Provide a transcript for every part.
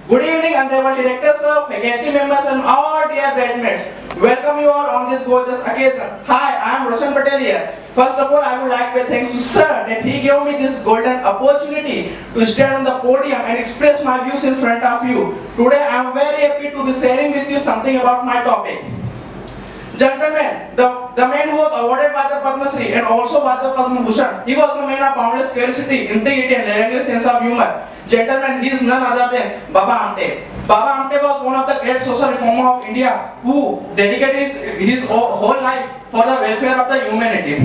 Good evening, honorable directors, faculty members, and all dear batchmates. Welcome you all on this gorgeous occasion. Hi, I am Roshan Patel here. First of all, I would like to thank to sir that he gave me this golden opportunity to stand on the podium and express my views in front of you. Today, I am very happy to be sharing with you something about my topic. Gentlemen, the man who was awarded by the Padma Shri and also by the Padma Bhushan, he was the man of boundless curiosity, integrity, and legendary sense of humor. Gentlemen, he is none other than Baba Amte. Baba Amte was one of the great social reformers of India who dedicated his whole life for the welfare of the humanity.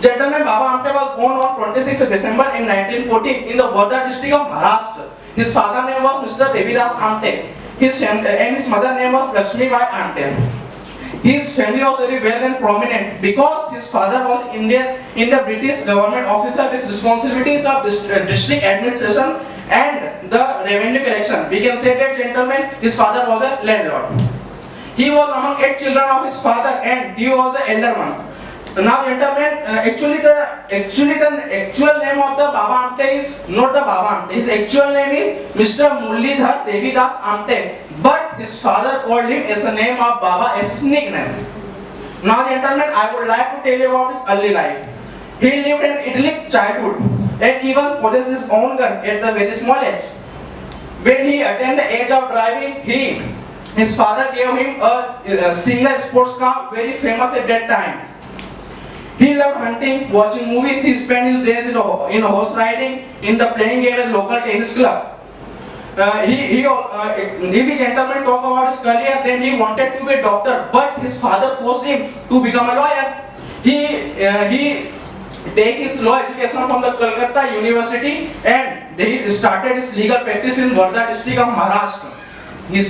Gentlemen, Baba Amte was born on 26 December in 1914 in the Wardha district of Maharashtra. His father name was Mr. Devidas Amte. His mother name was Lakshmi Bai Amte. His family was very well and prominent because his father was in the British government officer with responsibilities of district administration and the revenue collection. We can say that, gentlemen, his father was a landlord. He was among 8 children of his father and he was the elder one. Now, gentlemen, actually the actual name of the Baba Amte is not the Baba Amte. His actual name is Mr. Murlidhar Devidas Amte, but his father called him as a name of Baba as his nickname. Now, gentlemen, I would like to tell you about his early life. He lived an idyllic childhood and even possessed his own gun at the very small age. When he attained the age of driving, his father gave him a single sports car, very famous at that time. He loved hunting, watching movies. He spent his days in horse riding, in the playing game at local tennis club. If a gentleman talk about his career, then he wanted to be a doctor, but his father forced him to become a lawyer. He take his law education from the Calcutta University and he started his legal practice in Wardha district of Maharashtra. He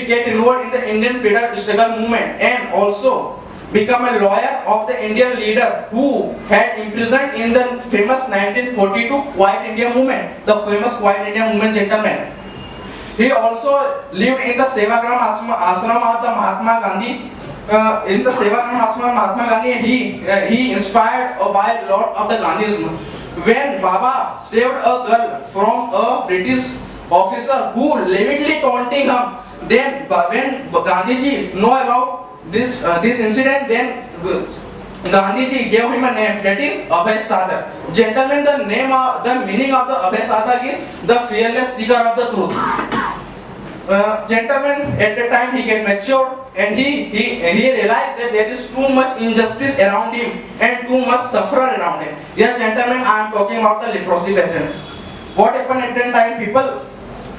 get involved in the Indian freedom struggle movement and also become a lawyer of the Indian leader who had imprisoned in the famous 1942 Quiet India movement, the famous Quiet India movement, gentlemen. He also lived in the Sevagram ashram of the Mahatma Gandhi. In the Sevagram ashram of Mahatma Gandhi, he inspired by a lot of the Gandhism. When Baba saved a girl from a British officer who limitedly taunting him, then when Gandhiji know about this incident, then Gandhiji gave him a name, that is Abhay Sadak. Gentlemen, the meaning of the Abhay Sadak is the fearless seeker of the truth. Gentlemen, at the time he get matured and he realized that there is too much injustice around him and too much sufferer around him. Yes, gentlemen, I am talking about the leprosy patient. What happened at that time?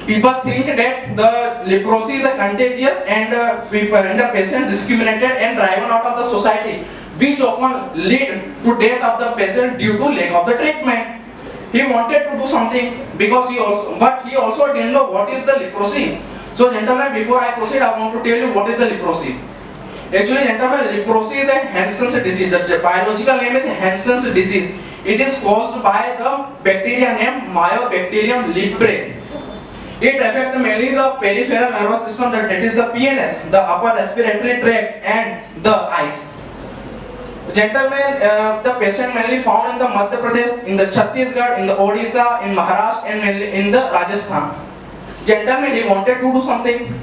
People think that the leprosy is a contagious and the patient discriminated and driven out of the society, which often lead to death of the patient due to lack of the treatment. He wanted to do something because he also didn't know what is the leprosy. So, gentlemen, before I proceed, I want to tell you what is the leprosy. Actually, gentlemen, leprosy is a Hansen's disease. The biological name is Hansen's disease. It is caused by the bacteria named Mycobacterium leprae. It affects mainly the peripheral nervous system, that is the PNS, the upper respiratory tract, and the eyes. Gentlemen, the patient mainly found in the Madhya Pradesh, in the Chhattisgarh, in the Odisha, in Maharashtra, and mainly in the Rajasthan. Gentlemen, he wanted to do something.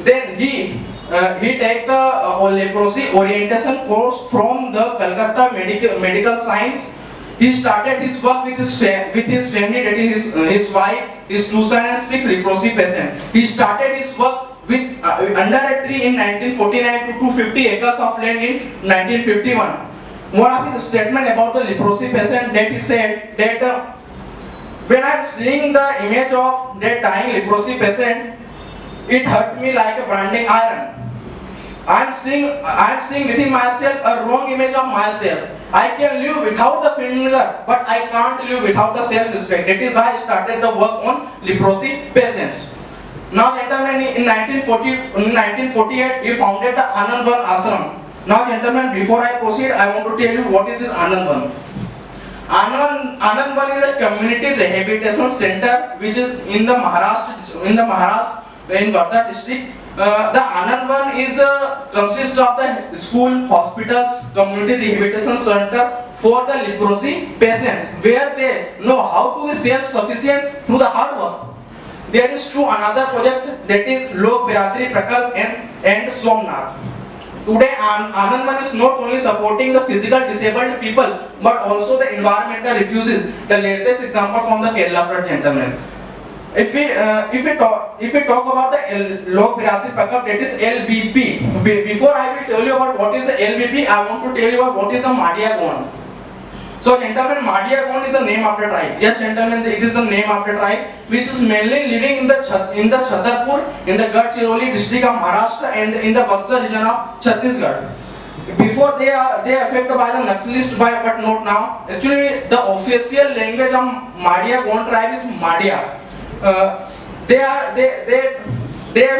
Then he take the leprosy orientation course from the Calcutta Medical Science. He started his work with his family, that is his wife, his 2 sons and 6 leprosy patients. He started his work with under a tree in 1949 to 250 acres of land in 1951. One of his statement about the leprosy patient, that he said that when I am seeing the image of that dying leprosy patient, it hurt me like a branding iron. I am seeing within myself a wrong image of myself. I can live without the finger, but I can't live without the self-respect. That is why I started the work on leprosy patients. Now, gentlemen, in 1948, he founded the Anandvan Ashram. Now, gentlemen, before I proceed, I want to tell you what is this Anandvan. Anandvan is a community rehabilitation center which is in the Maharashtra, in Wardha district. The Anandvan is consists of the school, hospitals, community rehabilitation center for the leprosy patients, where they know how to be self-sufficient through the hard work. There is two another project, that is Lok Biratri Prakalp and Somnath. Today, Anandman is not only supporting the physical disabled people, but also the environmental refugees. The latest example from the Kerala flood, gentlemen. If we talk about the Lok Biratri Prakalp, that is LBP. Before I will tell you about what is the LBP, I want to tell you about what is the Madia Gond. So, gentlemen, Madia Gond is a name after tribe. Yes, gentlemen, it is a name after tribe, which is mainly living in the Chhatarpur, in the Gadchiroli district of Maharashtra, and in the Bastar region of Chhattisgarh. Before they are affected by the Naxalist, but not now. Actually, the official language of Madia Gond tribe is Madia. They are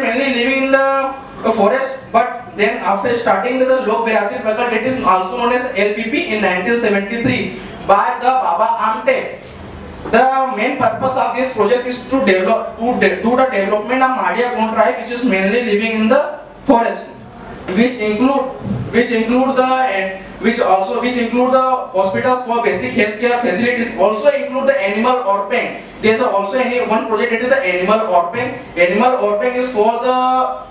mainly living in the forest, but then after starting the Lok Biratri Prakalp, it is also known as LPP in 1973 by the Baba Amte. The main purpose of this project is to do the development of Madia Gond tribe, which is mainly living in the forest, which include the hospitals for basic healthcare facilities. Also include the animal orphan. There is also one project, it is the animal orphan. Animal orphan is for the